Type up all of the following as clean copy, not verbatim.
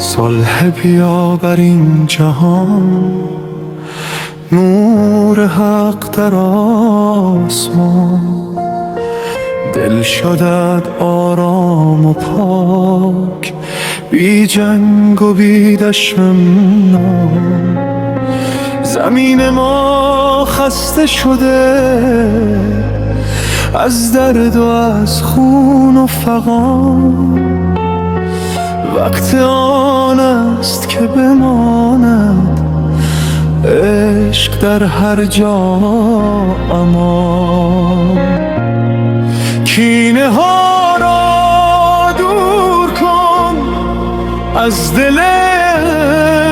صلح بیا بر این جهان، نور حق در آسمان. دل شدت آرام و پاک، بی جنگ و بی دشمن. زمین ما خسته شده از درد و از خون و فغان. وقت آن است که بماند عشق در هر جا امان. کینه ها را دور کن از دل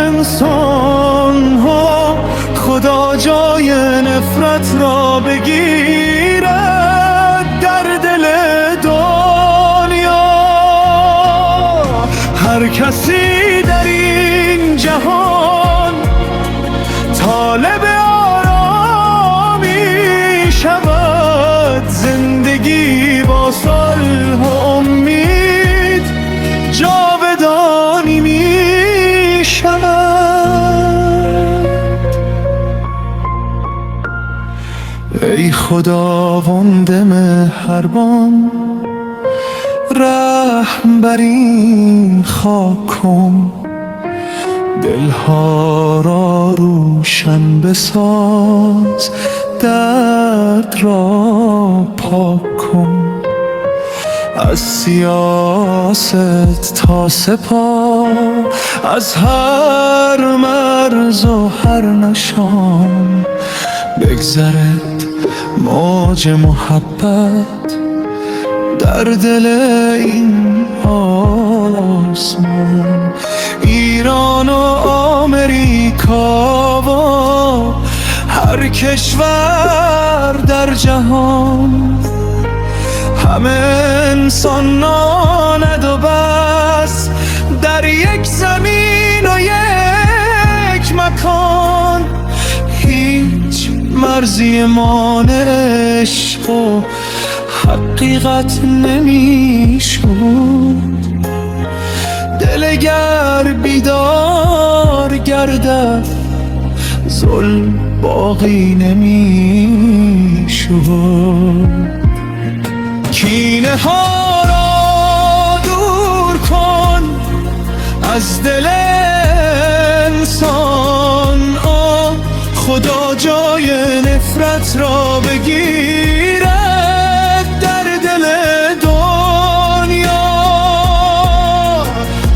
انسان ها، خدا جای نفرت را بگیرد در دل دنیا. هر کسی در این جهان طالب آرامی شود، زندگی با صلح و امید جاودانی می شود. ای خداوند مهربان، رحم بر این خاک کن. دلها را روشن بساز، درد را پاک کن. از سیاست تا سپاه، از هر مرز و هر نشان بگذرد موج محبت در دل این آسمان. ایران و آمریکا و هر کشور در جهان، همه انسان ناند و بس در یک زمین و یک مکان. هیچ مرزی مانع عشق و حقیقت نمی شد. دل گر بیدار گردد ظلم باقی نمی شد. کینه ها را دور کن از دل انسان، خدا جای نفرت را بگیرد در دل دنیا.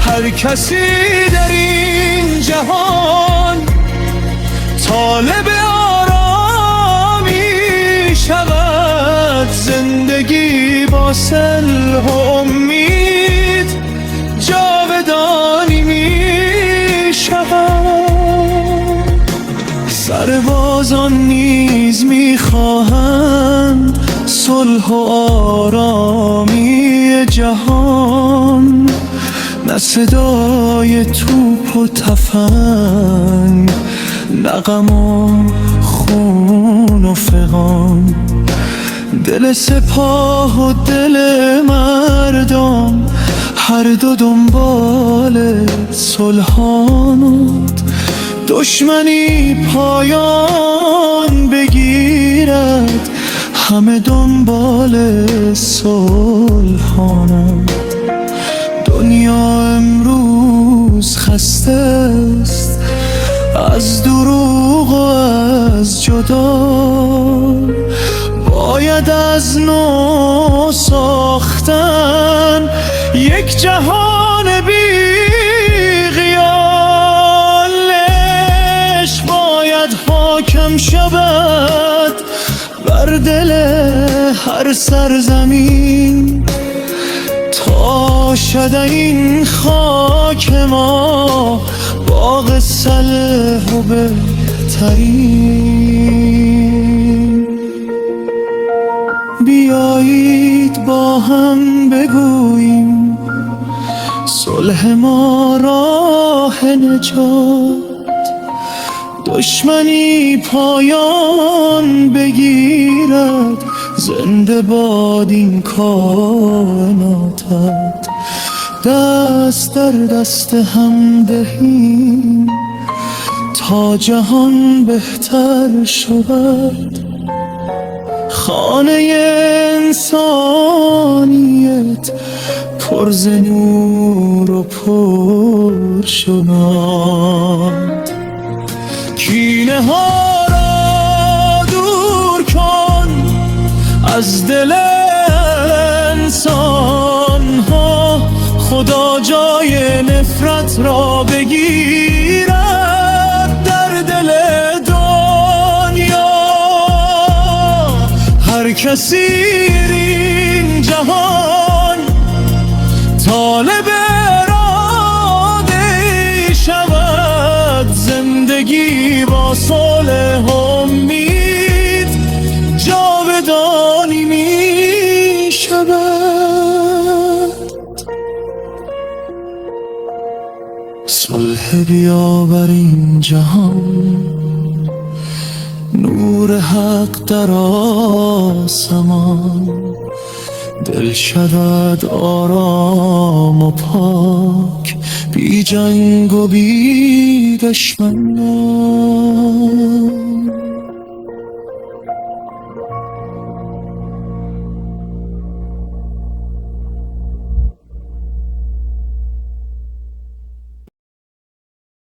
هر کسی در این جهان طالب آرامی شود، زندگی با صلح و امید جاودانی می شود. سربازان نیز می خواهند صلح و آرامی جهان، نه صدای توپ و تفنگ، نه غم و خون و فغان. دل سپاه و دل مردم هر دو دنبال صلحانند. دشمنی پایان بگیرد همه دنبال صلحانند. دنیا امروز خسته است از دروغ و از جدا، باید از نو ساختن یک جهان بی غیال. عشق باید حاکم شود بر دل هر سرزمین، تا شد این خاک ما باغ صلح و بهترین. بیایید با هم بگوییم صلح ما راه نجات، دشمنی پایان بگیرد زنده باد این کائناتت. دست در دست هم دهیم تا جهان بهتر شود. خانه انسانیت پر ز نور و پر شد. کینه ها را دور کن از دل انسان ها، خدا جای نفرت را بگیرد در دل دنیا. هر کسی این جهان طالب اراده شود، زندگی با صلح امید جاودانی می شود. صلح بیاور این جهان، نور حق در آسمان، دل شود آرام و پاک، بی جنگ و بی دشمنان.